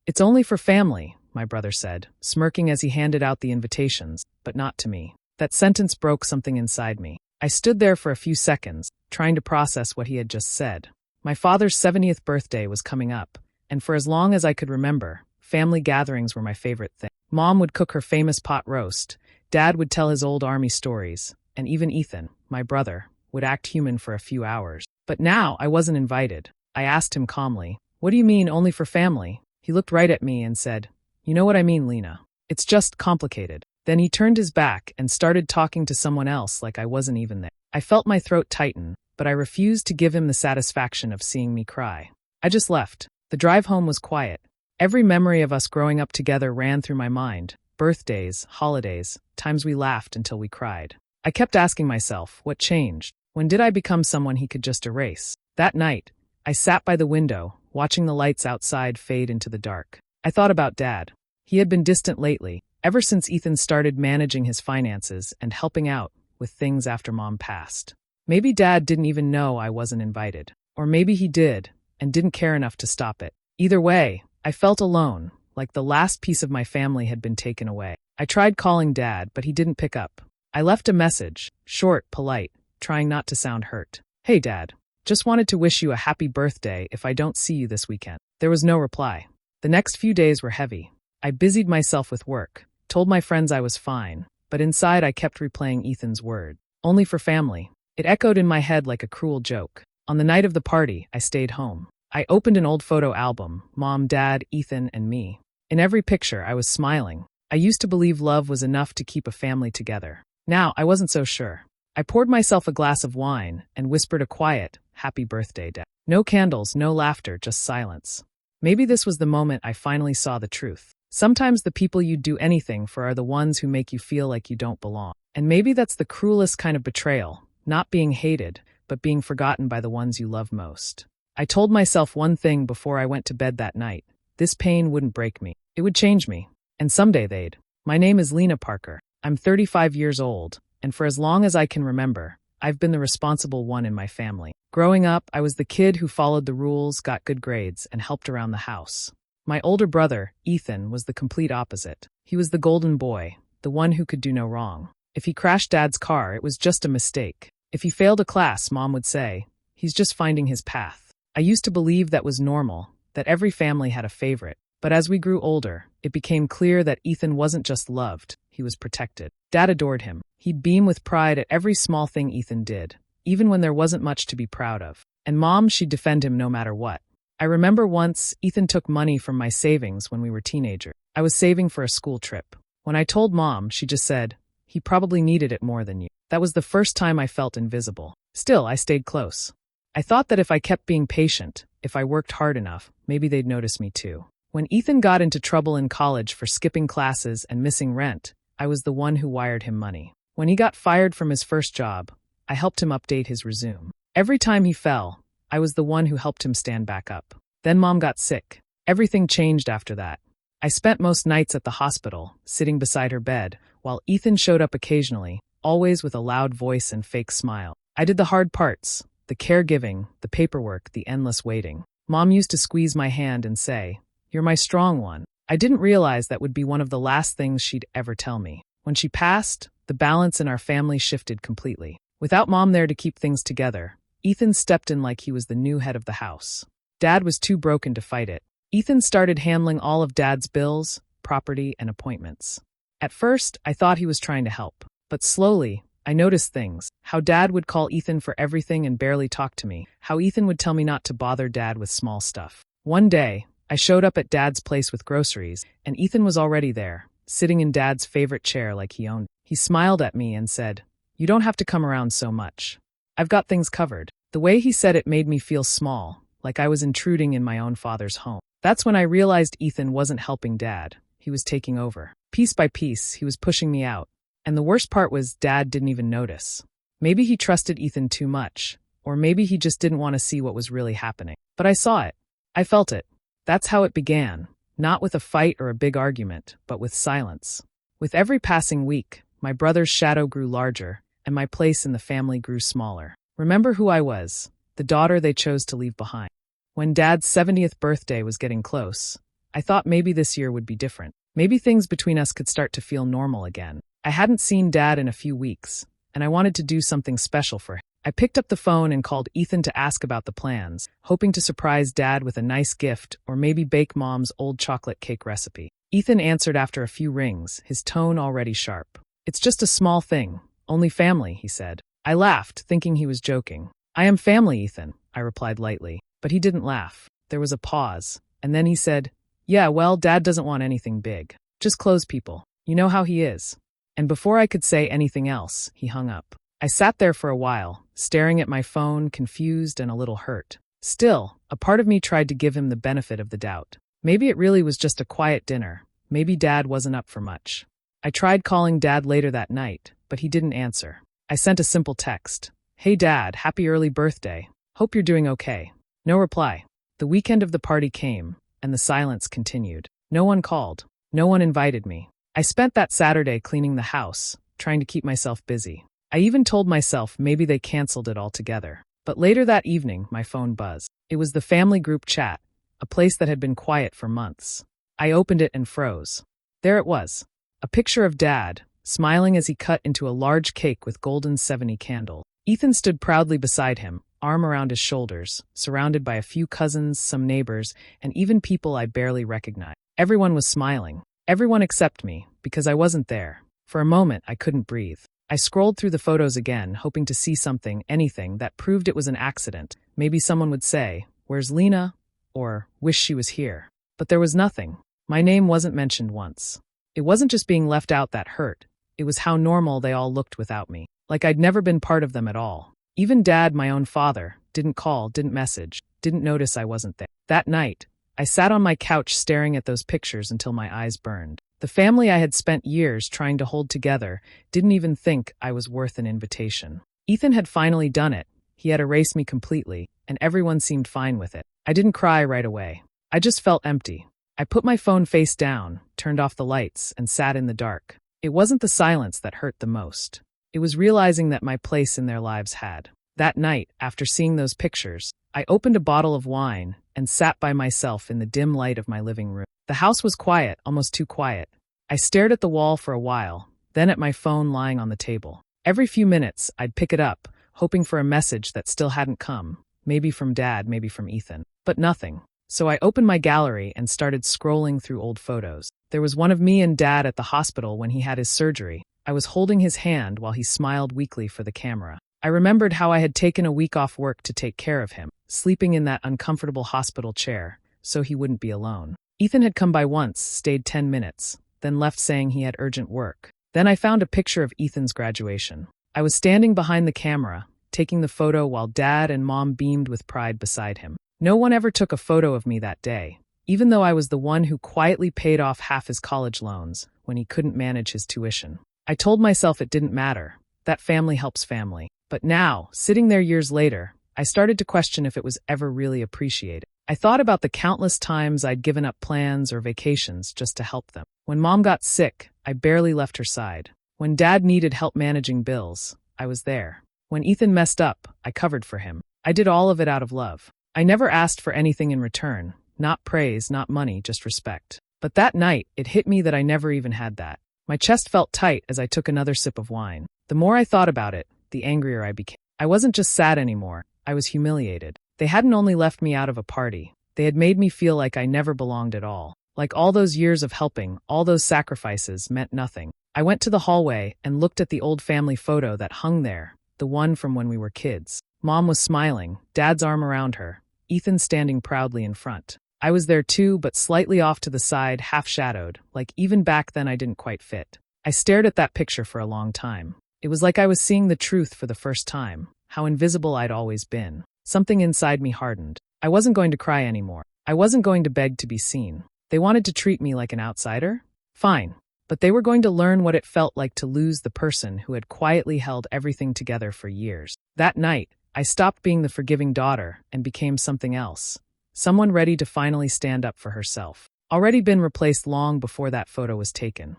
"It's only for family," my brother said, smirking as he handed out the invitations, but not to me. That sentence broke something inside me. I stood there for a few seconds, trying to process what he had just said. My father's 70th birthday was coming up, and for as long as I could remember, family gatherings were my favorite thing. Mom would cook her famous pot roast, Dad would tell his old army stories, and even Ethan, my brother, would act human for a few hours. But now I wasn't invited. I asked him calmly, "What do you mean only for family?" He looked right at me and said, "You know what I mean, Lena. It's just complicated." Then he turned his back and started talking to someone else like I wasn't even there. I felt my throat tighten, but I refused to give him the satisfaction of seeing me cry. I just left. The drive home was quiet. Every memory of us growing up together ran through my mind. Birthdays, holidays, times we laughed until we cried. I kept asking myself, what changed? When did I become someone he could just erase? That night, I sat by the window, watching the lights outside fade into the dark. I thought about Dad. He had been distant lately, ever since Ethan started managing his finances and helping out with things after Mom passed. Maybe Dad didn't even know I wasn't invited. Or maybe he did, and didn't care enough to stop it. Either way, I felt alone, like the last piece of my family had been taken away. I tried calling Dad, but he didn't pick up. I left a message, short, polite, trying not to sound hurt. "Hey Dad, just wanted to wish you a happy birthday if I don't see you this weekend." There was no reply. The next few days were heavy. I busied myself with work, told my friends I was fine, but inside I kept replaying Ethan's word. Only for family. It echoed in my head like a cruel joke. On the night of the party, I stayed home. I opened an old photo album, Mom, Dad, Ethan, and me. In every picture, I was smiling. I used to believe love was enough to keep a family together. Now, I wasn't so sure. I poured myself a glass of wine and whispered a quiet, "Happy birthday, Dad." No candles, no laughter, just silence. Maybe this was the moment I finally saw the truth. Sometimes the people you'd do anything for are the ones who make you feel like you don't belong. And maybe that's the cruelest kind of betrayal, not being hated, but being forgotten by the ones you love most. I told myself one thing before I went to bed that night. This pain wouldn't break me. It would change me. And someday they'd. My name is Lena Parker. I'm 35 years old, and for as long as I can remember, I've been the responsible one in my family. Growing up, I was the kid who followed the rules, got good grades, and helped around the house. My older brother, Ethan, was the complete opposite. He was the golden boy, the one who could do no wrong. If he crashed Dad's car, it was just a mistake. If he failed a class, Mom would say, "He's just finding his path." I used to believe that was normal, that every family had a favorite. But as we grew older, it became clear that Ethan wasn't just loved, he was protected. Dad adored him. He'd beam with pride at every small thing Ethan did, even when there wasn't much to be proud of. And Mom, she'd defend him no matter what. I remember once, Ethan took money from my savings when we were teenagers. I was saving for a school trip. When I told Mom, she just said, "He probably needed it more than you." That was the first time I felt invisible. Still, I stayed close. I thought that if I kept being patient, if I worked hard enough, maybe they'd notice me too. When Ethan got into trouble in college for skipping classes and missing rent, I was the one who wired him money. When he got fired from his first job, I helped him update his resume. Every time he fell, I was the one who helped him stand back up. Then Mom got sick. Everything changed after that. I spent most nights at the hospital, sitting beside her bed, while Ethan showed up occasionally, always with a loud voice and fake smile. I did the hard parts. The caregiving, the paperwork, the endless waiting. Mom used to squeeze my hand and say, "You're my strong one." I didn't realize that would be one of the last things she'd ever tell me. When she passed, the balance in our family shifted completely. Without Mom there to keep things together, Ethan stepped in like he was the new head of the house. Dad was too broken to fight it. Ethan started handling all of Dad's bills, property, and appointments. At first, I thought he was trying to help. But slowly, I noticed things. How Dad would call Ethan for everything and barely talk to me. How Ethan would tell me not to bother Dad with small stuff. One day, I showed up at Dad's place with groceries, and Ethan was already there, sitting in Dad's favorite chair like he owned it. He smiled at me and said, "You don't have to come around so much. I've got things covered." The way he said it made me feel small, like I was intruding in my own father's home. That's when I realized Ethan wasn't helping Dad. He was taking over. Piece by piece, he was pushing me out. And the worst part was Dad didn't even notice. Maybe he trusted Ethan too much, or maybe he just didn't want to see what was really happening. But I saw it. I felt it. That's how it began, not with a fight or a big argument, but with silence. With every passing week, my brother's shadow grew larger, and my place in the family grew smaller. Remember who I was, the daughter they chose to leave behind. When Dad's 70th birthday was getting close, I thought maybe this year would be different. Maybe things between us could start to feel normal again. I hadn't seen Dad in a few weeks, and I wanted to do something special for him. I picked up the phone and called Ethan to ask about the plans, hoping to surprise Dad with a nice gift or maybe bake Mom's old chocolate cake recipe. Ethan answered after a few rings, his tone already sharp. "It's just a small thing. Only family," he said. I laughed, thinking he was joking. "I am family, Ethan," I replied lightly. But he didn't laugh. There was a pause, and then he said, "Yeah, well, Dad doesn't want anything big. Just close people. You know how he is." And before I could say anything else, he hung up. I sat there for a while, staring at my phone, confused and a little hurt. Still, a part of me tried to give him the benefit of the doubt. Maybe it really was just a quiet dinner. Maybe Dad wasn't up for much. I tried calling Dad later that night, but he didn't answer. I sent a simple text. "Hey Dad, happy early birthday. Hope you're doing okay." No reply. The weekend of the party came, and the silence continued. No one called. No one invited me. I spent that Saturday cleaning the house, trying to keep myself busy. I even told myself maybe they canceled it altogether. But later that evening, my phone buzzed. It was the family group chat, a place that had been quiet for months. I opened it and froze. There it was. A picture of Dad, smiling as he cut into a large cake with golden 70 candle. Ethan stood proudly beside him, arm around his shoulders, surrounded by a few cousins, some neighbors, and even people I barely recognized. Everyone was smiling. Everyone except me, because I wasn't there. For a moment, I couldn't breathe. I scrolled through the photos again, hoping to see something, anything, that proved it was an accident. Maybe someone would say, "Where's Lena?" or "Wish she was here." But there was nothing. My name wasn't mentioned once. It wasn't just being left out that hurt. It was how normal they all looked without me. Like I'd never been part of them at all. Even Dad, my own father, didn't call, didn't message, didn't notice I wasn't there. That night, I sat on my couch staring at those pictures until my eyes burned. The family I had spent years trying to hold together didn't even think I was worth an invitation. Ethan had finally done it. He had erased me completely, and everyone seemed fine with it. I didn't cry right away. I just felt empty. I put my phone face down, turned off the lights, and sat in the dark. It wasn't the silence that hurt the most. It was realizing that my place in their lives had. That night, after seeing those pictures, I opened a bottle of wine and sat by myself in the dim light of my living room. The house was quiet, almost too quiet. I stared at the wall for a while, then at my phone lying on the table. Every few minutes, I'd pick it up, hoping for a message that still hadn't come. Maybe from Dad, maybe from Ethan. But nothing. So I opened my gallery and started scrolling through old photos. There was one of me and Dad at the hospital when he had his surgery. I was holding his hand while he smiled weakly for the camera. I remembered how I had taken a week off work to take care of him, sleeping in that uncomfortable hospital chair, so he wouldn't be alone. Ethan had come by once, stayed 10 minutes, then left saying he had urgent work. Then I found a picture of Ethan's graduation. I was standing behind the camera, taking the photo while Dad and Mom beamed with pride beside him. No one ever took a photo of me that day, even though I was the one who quietly paid off half his college loans when he couldn't manage his tuition. I told myself it didn't matter, that family helps family. But now, sitting there years later, I started to question if it was ever really appreciated. I thought about the countless times I'd given up plans or vacations just to help them. When Mom got sick, I barely left her side. When Dad needed help managing bills, I was there. When Ethan messed up, I covered for him. I did all of it out of love. I never asked for anything in return, not praise, not money, just respect. But that night, it hit me that I never even had that. My chest felt tight as I took another sip of wine. The more I thought about it, the angrier I became. I wasn't just sad anymore, I was humiliated. They hadn't only left me out of a party, they had made me feel like I never belonged at all. Like all those years of helping, all those sacrifices meant nothing. I went to the hallway and looked at the old family photo that hung there, the one from when we were kids. Mom was smiling, Dad's arm around her, Ethan standing proudly in front. I was there too, but slightly off to the side, half-shadowed, like even back then I didn't quite fit. I stared at that picture for a long time. It was like I was seeing the truth for the first time, how invisible I'd always been. Something inside me hardened. I wasn't going to cry anymore. I wasn't going to beg to be seen. They wanted to treat me like an outsider? Fine. But they were going to learn what it felt like to lose the person who had quietly held everything together for years. That night, I stopped being the forgiving daughter and became something else. Someone ready to finally stand up for herself. Already been replaced long before that photo was taken.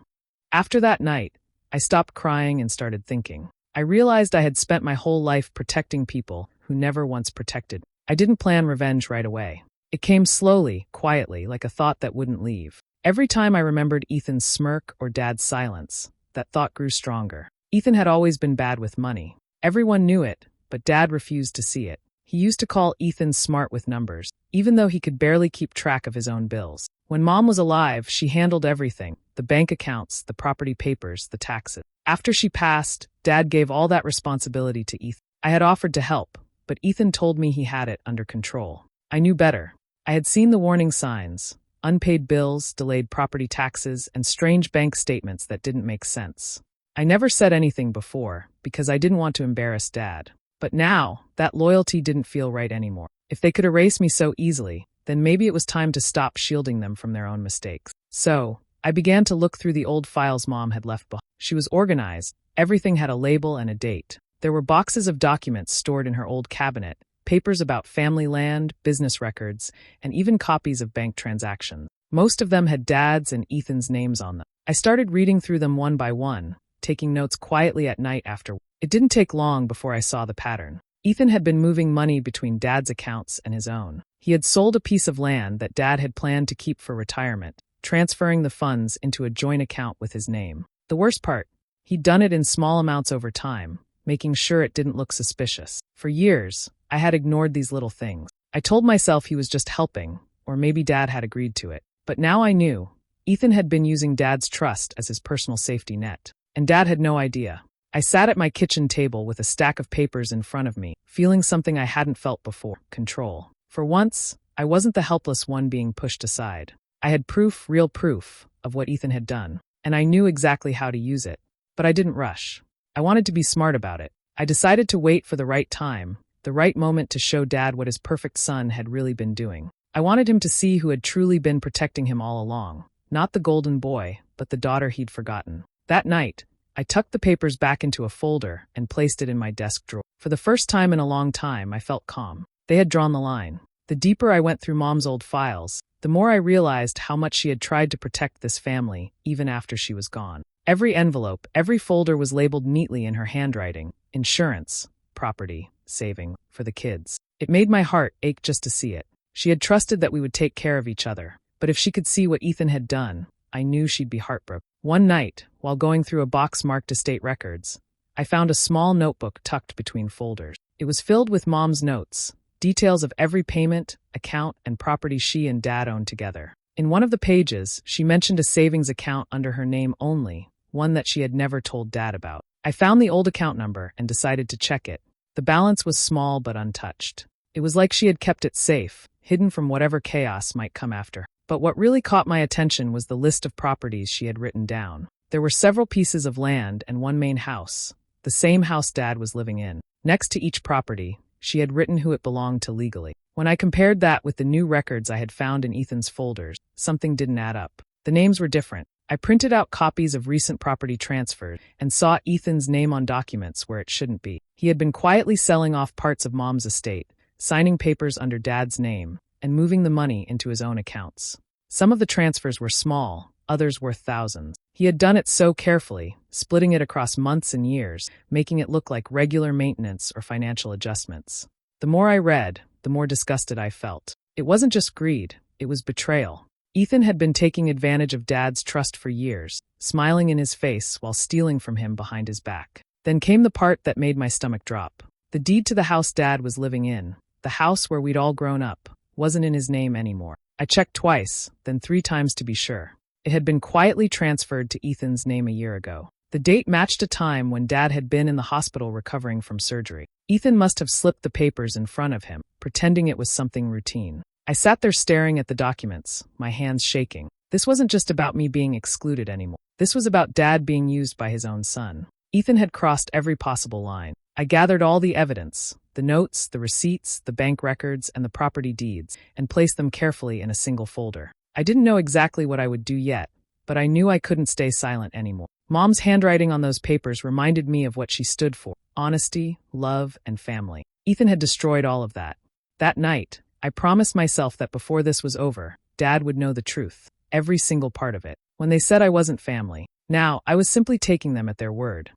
After that night, I stopped crying and started thinking. I realized I had spent my whole life protecting people who never once protected me. I didn't plan revenge right away. It came slowly, quietly, like a thought that wouldn't leave. Every time I remembered Ethan's smirk or Dad's silence, that thought grew stronger. Ethan had always been bad with money. Everyone knew it, but Dad refused to see it. He used to call Ethan smart with numbers, even though he could barely keep track of his own bills. When Mom was alive, she handled everything: the bank accounts, the property papers, the taxes. After she passed, Dad gave all that responsibility to Ethan. I had offered to help, but Ethan told me he had it under control. I knew better. I had seen the warning signs: unpaid bills, delayed property taxes, and strange bank statements that didn't make sense. I never said anything before, because I didn't want to embarrass Dad. But now, that loyalty didn't feel right anymore. If they could erase me so easily, then maybe it was time to stop shielding them from their own mistakes. So, I began to look through the old files Mom had left behind. She was organized. Everything had a label and a date. There were boxes of documents stored in her old cabinet, papers about family land, business records, and even copies of bank transactions. Most of them had Dad's and Ethan's names on them. I started reading through them one by one, taking notes quietly at night after. It didn't take long before I saw the pattern. Ethan had been moving money between Dad's accounts and his own. He had sold a piece of land that Dad had planned to keep for retirement, transferring the funds into a joint account with his name. The worst part, he'd done it in small amounts over time, making sure it didn't look suspicious. For years, I had ignored these little things. I told myself he was just helping, or maybe Dad had agreed to it. But now I knew. Ethan had been using Dad's trust as his personal safety net, and Dad had no idea. I sat at my kitchen table with a stack of papers in front of me, feeling something I hadn't felt before: control. For once, I wasn't the helpless one being pushed aside. I had proof, real proof, of what Ethan had done, and I knew exactly how to use it. But I didn't rush. I wanted to be smart about it. I decided to wait for the right time, the right moment to show Dad what his perfect son had really been doing. I wanted him to see who had truly been protecting him all along. Not the golden boy, but the daughter he'd forgotten. That night, I tucked the papers back into a folder and placed it in my desk drawer. For the first time in a long time, I felt calm. They had drawn the line. The deeper I went through Mom's old files, the more I realized how much she had tried to protect this family, even after she was gone. Every envelope, every folder was labeled neatly in her handwriting: insurance, property, saving, for the kids. It made my heart ache just to see it. She had trusted that we would take care of each other, but if she could see what Ethan had done, I knew she'd be heartbroken. One night, while going through a box marked estate records, I found a small notebook tucked between folders. It was filled with Mom's notes, details of every payment, account, and property she and Dad owned together. In one of the pages, she mentioned a savings account under her name only, one that she had never told Dad about. I found the old account number and decided to check it. The balance was small but untouched. It was like she had kept it safe, hidden from whatever chaos might come after. But what really caught my attention was the list of properties she had written down. There were several pieces of land and one main house, the same house Dad was living in. Next to each property, she had written who it belonged to legally. When I compared that with the new records I had found in Ethan's folders, something didn't add up. The names were different. I printed out copies of recent property transfers and saw Ethan's name on documents where it shouldn't be. He had been quietly selling off parts of Mom's estate, signing papers under Dad's name, and moving the money into his own accounts. Some of the transfers were small, others worth thousands. He had done it so carefully, splitting it across months and years, making it look like regular maintenance or financial adjustments. The more I read, the more disgusted I felt. It wasn't just greed, it was betrayal. Ethan had been taking advantage of Dad's trust for years, smiling in his face while stealing from him behind his back. Then came the part that made my stomach drop. The deed to the house Dad was living in, the house where we'd all grown up, wasn't in his name anymore. I checked twice, then 3 times to be sure. It had been quietly transferred to Ethan's name a year ago. The date matched a time when Dad had been in the hospital recovering from surgery. Ethan must have slipped the papers in front of him, pretending it was something routine. I sat there staring at the documents, my hands shaking. This wasn't just about me being excluded anymore. This was about Dad being used by his own son. Ethan had crossed every possible line. I gathered all the evidence, the notes, the receipts, the bank records, and the property deeds, and placed them carefully in a single folder. I didn't know exactly what I would do yet, but I knew I couldn't stay silent anymore. Mom's handwriting on those papers reminded me of what she stood for: honesty, love, and family. Ethan had destroyed all of that. That night, I promised myself that before this was over, Dad would know the truth, every single part of it. When they said I wasn't family, now I was simply taking them at their word.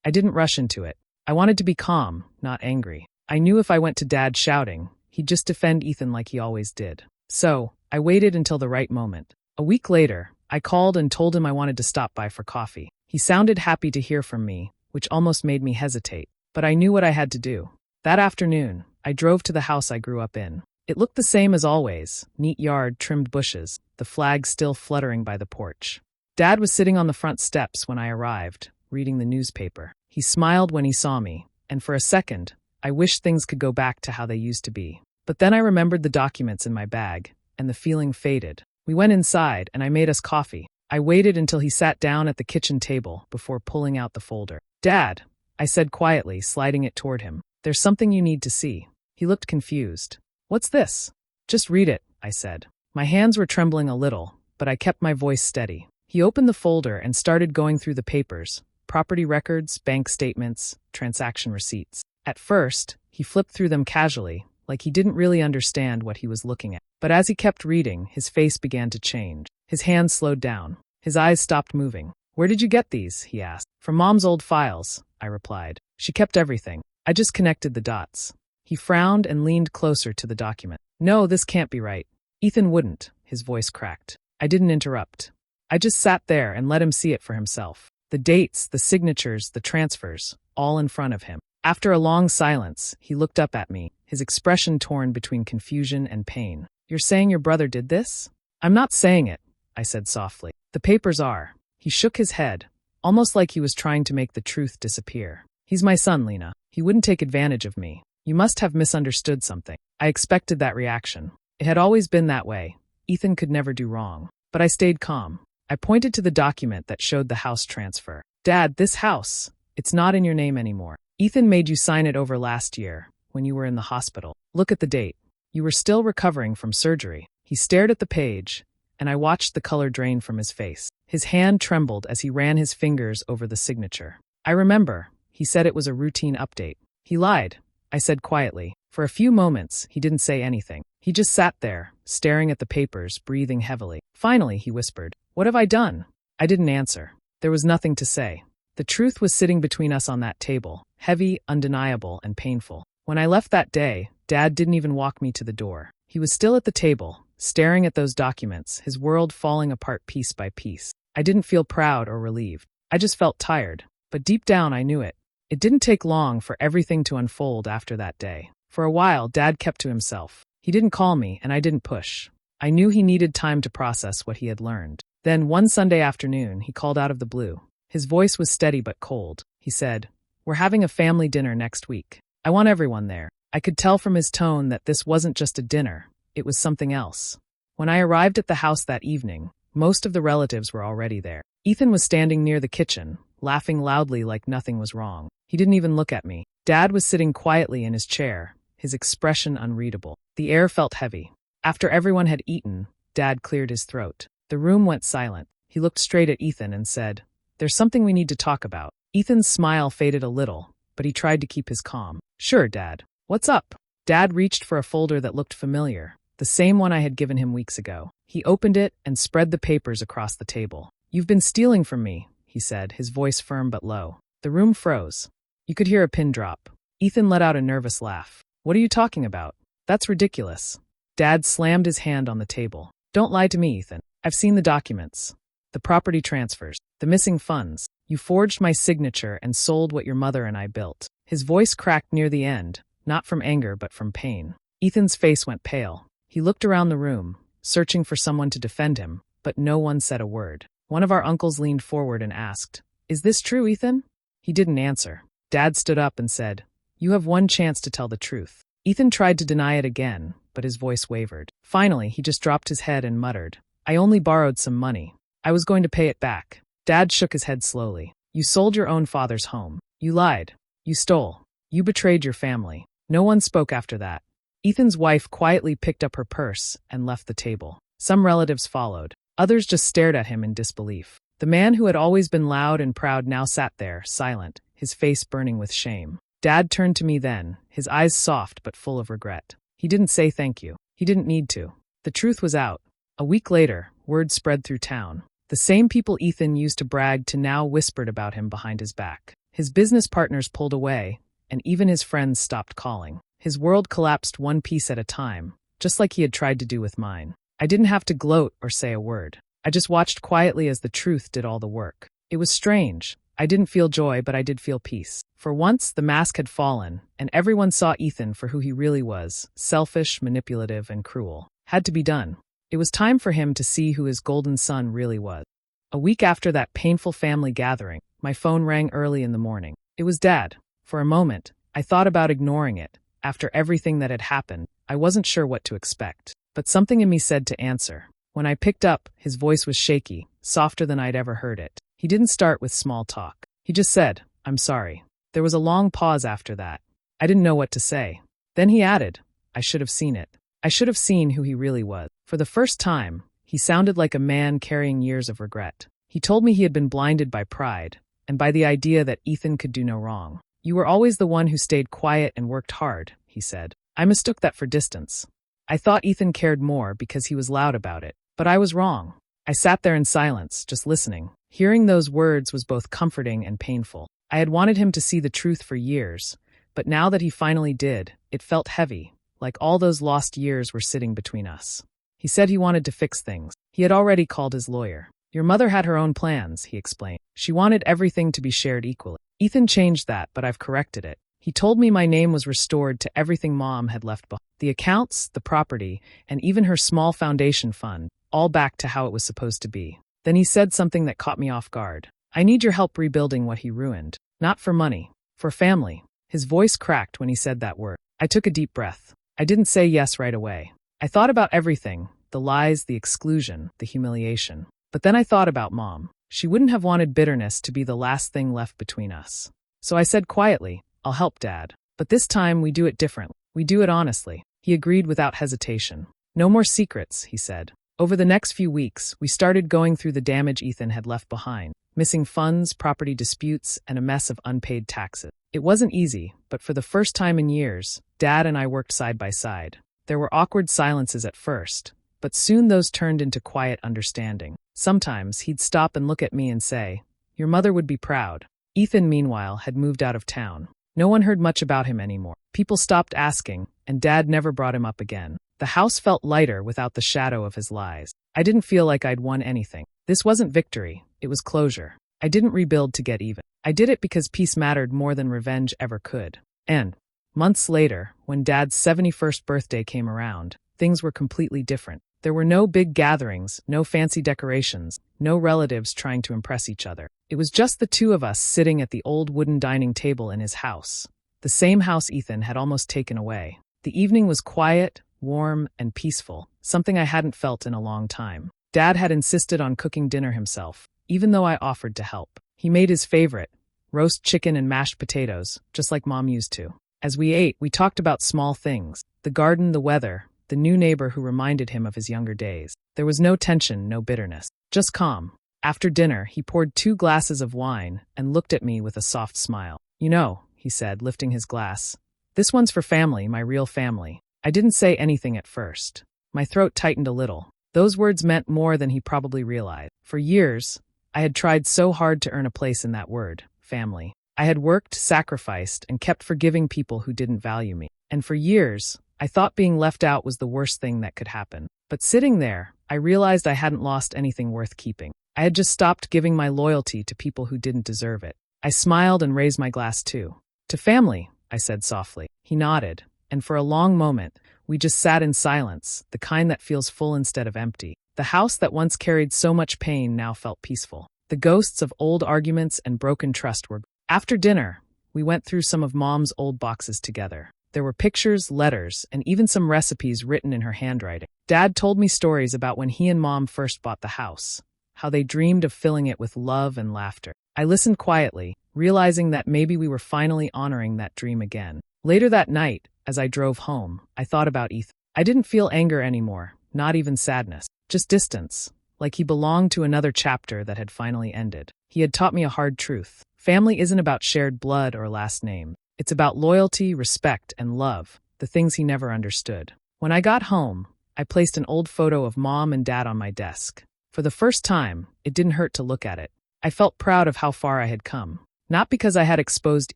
I didn't rush into it. I wanted to be calm, not angry. I knew if I went to Dad shouting, he'd just defend Ethan like he always did. So, I waited until the right moment. A week later, I called and told him I wanted to stop by for coffee. He sounded happy to hear from me, which almost made me hesitate. But I knew what I had to do. That afternoon, I drove to the house I grew up in. It looked the same as always, neat yard, trimmed bushes, the flag still fluttering by the porch. Dad was sitting on the front steps when I arrived, reading the newspaper. He smiled when he saw me, and for a second, I wished things could go back to how they used to be. But then I remembered the documents in my bag, and the feeling faded. We went inside, and I made us coffee. I waited until he sat down at the kitchen table before pulling out the folder. "Dad," I said quietly, sliding it toward him. "There's something you need to see." He looked confused. "What's this?" "Just read it," I said. My hands were trembling a little, but I kept my voice steady. He opened the folder and started going through the papers, property records, bank statements, transaction receipts. At first, he flipped through them casually, like he didn't really understand what he was looking at. But as he kept reading, his face began to change. His hands slowed down. His eyes stopped moving. "Where did you get these?" he asked. "From Mom's old files," I replied. "She kept everything. I just connected the dots." He frowned and leaned closer to the document. "No, this can't be right." Ethan wouldn't. His voice cracked. I didn't interrupt. I just sat there and let him see it for himself. The dates, the signatures, the transfers, all in front of him. After a long silence, he looked up at me, his expression torn between confusion and pain. "You're saying your brother did this?" "I'm not saying it," I said softly. "The papers are." He shook his head, almost like he was trying to make the truth disappear. "He's my son, Lena. He wouldn't take advantage of me. You must have misunderstood something." I expected that reaction. It had always been that way. Ethan could never do wrong. But I stayed calm. I pointed to the document that showed the house transfer. "Dad, this house, it's not in your name anymore. Ethan made you sign it over last year, when you were in the hospital. Look at the date. You were still recovering from surgery." He stared at the page, and I watched the color drain from his face. His hand trembled as he ran his fingers over the signature. "I remember. He said it was a routine update." "He lied," I said quietly. For a few moments, he didn't say anything. He just sat there, staring at the papers, breathing heavily. Finally, he whispered, "What have I done?" I didn't answer. There was nothing to say. The truth was sitting between us on that table, heavy, undeniable, and painful. When I left that day, Dad didn't even walk me to the door. He was still at the table, staring at those documents, his world falling apart piece by piece. I didn't feel proud or relieved. I just felt tired. But deep down, I knew it. It didn't take long for everything to unfold after that day. For a while, Dad kept to himself. He didn't call me, and I didn't push. I knew he needed time to process what he had learned. Then, one Sunday afternoon, he called out of the blue. His voice was steady but cold. He said, "We're having a family dinner next week. I want everyone there." I could tell from his tone that this wasn't just a dinner, it was something else. When I arrived at the house that evening, most of the relatives were already there. Ethan was standing near the kitchen, laughing loudly like nothing was wrong. He didn't even look at me. Dad was sitting quietly in his chair, his expression unreadable. The air felt heavy. After everyone had eaten, Dad cleared his throat. The room went silent. He looked straight at Ethan and said, "There's something we need to talk about." Ethan's smile faded a little, but he tried to keep his calm. "Sure, Dad. What's up?" Dad reached for a folder that looked familiar, the same one I had given him weeks ago. He opened it and spread the papers across the table. "You've been stealing from me," he said, his voice firm but low. The room froze. You could hear a pin drop. Ethan let out a nervous laugh. "What are you talking about? That's ridiculous." Dad slammed his hand on the table. "Don't lie to me, Ethan. I've seen the documents. The property transfers. The missing funds. You forged my signature and sold what your mother and I built." His voice cracked near the end, not from anger but from pain. Ethan's face went pale. He looked around the room, searching for someone to defend him, but no one said a word. One of our uncles leaned forward and asked, "Is this true, Ethan?" He didn't answer. Dad stood up and said, "You have one chance to tell the truth." Ethan tried to deny it again, but his voice wavered. Finally, he just dropped his head and muttered, "I only borrowed some money. I was going to pay it back." Dad shook his head slowly. "You sold your own father's home. You lied. You stole. You betrayed your family." No one spoke after that. Ethan's wife quietly picked up her purse and left the table. Some relatives followed. Others just stared at him in disbelief. The man who had always been loud and proud now sat there, silent, his face burning with shame. Dad turned to me then, his eyes soft but full of regret. He didn't say thank you. He didn't need to. The truth was out. A week later, word spread through town. The same people Ethan used to brag to now whispered about him behind his back. His business partners pulled away, and even his friends stopped calling. His world collapsed one piece at a time, just like he had tried to do with mine. I didn't have to gloat or say a word. I just watched quietly as the truth did all the work. It was strange. I didn't feel joy, but I did feel peace. For once, the mask had fallen, and everyone saw Ethan for who he really was, selfish, manipulative, and cruel. Had to be done. It was time for him to see who his golden son really was. A week after that painful family gathering, my phone rang early in the morning. It was Dad. For a moment, I thought about ignoring it. After everything that had happened, I wasn't sure what to expect. But something in me said to answer. When I picked up, his voice was shaky, softer than I'd ever heard it. He didn't start with small talk. He just said, "I'm sorry." There was a long pause after that. I didn't know what to say. Then he added, "I should have seen it. I should have seen who he really was." For the first time, he sounded like a man carrying years of regret. He told me he had been blinded by pride, and by the idea that Ethan could do no wrong. "You were always the one who stayed quiet and worked hard," he said. I mistook that for distance. I thought Ethan cared more because he was loud about it, but I was wrong. I sat there in silence, just listening. Hearing those words was both comforting and painful. I had wanted him to see the truth for years, but now that he finally did, it felt heavy, like all those lost years were sitting between us. He said he wanted to fix things. He had already called his lawyer. "Your mother had her own plans," he explained. "She wanted everything to be shared equally. Ethan changed that, but I've corrected it. He told me my name was restored to everything Mom had left behind. The accounts, the property, and even her small foundation fund, all back to how it was supposed to be." Then he said something that caught me off guard. "I need your help rebuilding what he ruined. Not for money, for family." His voice cracked when he said that word. I took a deep breath. I didn't say yes right away. I thought about everything, the lies, the exclusion, the humiliation. But then I thought about Mom. She wouldn't have wanted bitterness to be the last thing left between us. So I said quietly, "I'll help, Dad. But this time we do it differently. We do it honestly." He agreed without hesitation. "No more secrets," he said. Over the next few weeks, we started going through the damage Ethan had left behind. Missing funds, property disputes, and a mess of unpaid taxes. It wasn't easy, but for the first time in years, Dad and I worked side by side. There were awkward silences at first, but soon those turned into quiet understanding. Sometimes he'd stop and look at me and say, "Your mother would be proud." Ethan, meanwhile, had moved out of town. No one heard much about him anymore. People stopped asking, and Dad never brought him up again. The house felt lighter without the shadow of his lies. I didn't feel like I'd won anything. This wasn't victory, it was closure. I didn't rebuild to get even. I did it because peace mattered more than revenge ever could. And months later, when Dad's 71st birthday came around, things were completely different. There were no big gatherings, no fancy decorations, no relatives trying to impress each other. It was just the two of us sitting at the old wooden dining table in his house, the same house Ethan had almost taken away. The evening was quiet, warm, and peaceful, something I hadn't felt in a long time. Dad had insisted on cooking dinner himself, even though I offered to help. He made his favorite, roast chicken and mashed potatoes, just like Mom used to. As we ate, we talked about small things, the garden, the weather, the new neighbor who reminded him of his younger days. There was no tension, no bitterness, just calm. After dinner, he poured 2 glasses of wine and looked at me with a soft smile. "You know," he said, lifting his glass, "this one's for family, my real family." I didn't say anything at first. My throat tightened a little. Those words meant more than he probably realized. For years, I had tried so hard to earn a place in that word, family. I had worked, sacrificed, and kept forgiving people who didn't value me. And for years, I thought being left out was the worst thing that could happen. But sitting there, I realized I hadn't lost anything worth keeping. I had just stopped giving my loyalty to people who didn't deserve it. I smiled and raised my glass too. "To family," I said softly. He nodded, and for a long moment, we just sat in silence, the kind that feels full instead of empty. The house that once carried so much pain now felt peaceful. The ghosts of old arguments and broken trust were. After dinner, we went through some of Mom's old boxes together. There were pictures, letters, and even some recipes written in her handwriting. Dad told me stories about when he and Mom first bought the house, how they dreamed of filling it with love and laughter. I listened quietly, realizing that maybe we were finally honoring that dream again. Later that night, as I drove home, I thought about Ethan. I didn't feel anger anymore, not even sadness, just distance, like he belonged to another chapter that had finally ended. He had taught me a hard truth. Family isn't about shared blood or last name. It's about loyalty, respect, and love, the things he never understood. When I got home, I placed an old photo of Mom and Dad on my desk. For the first time, it didn't hurt to look at it. I felt proud of how far I had come. Not because I had exposed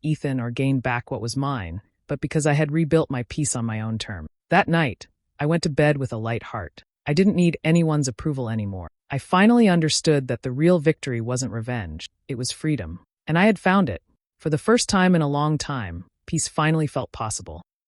Ethan or gained back what was mine, but because I had rebuilt my peace on my own terms. That night, I went to bed with a light heart. I didn't need anyone's approval anymore. I finally understood that the real victory wasn't revenge, it was freedom. And I had found it. For the first time in a long time, peace finally felt possible.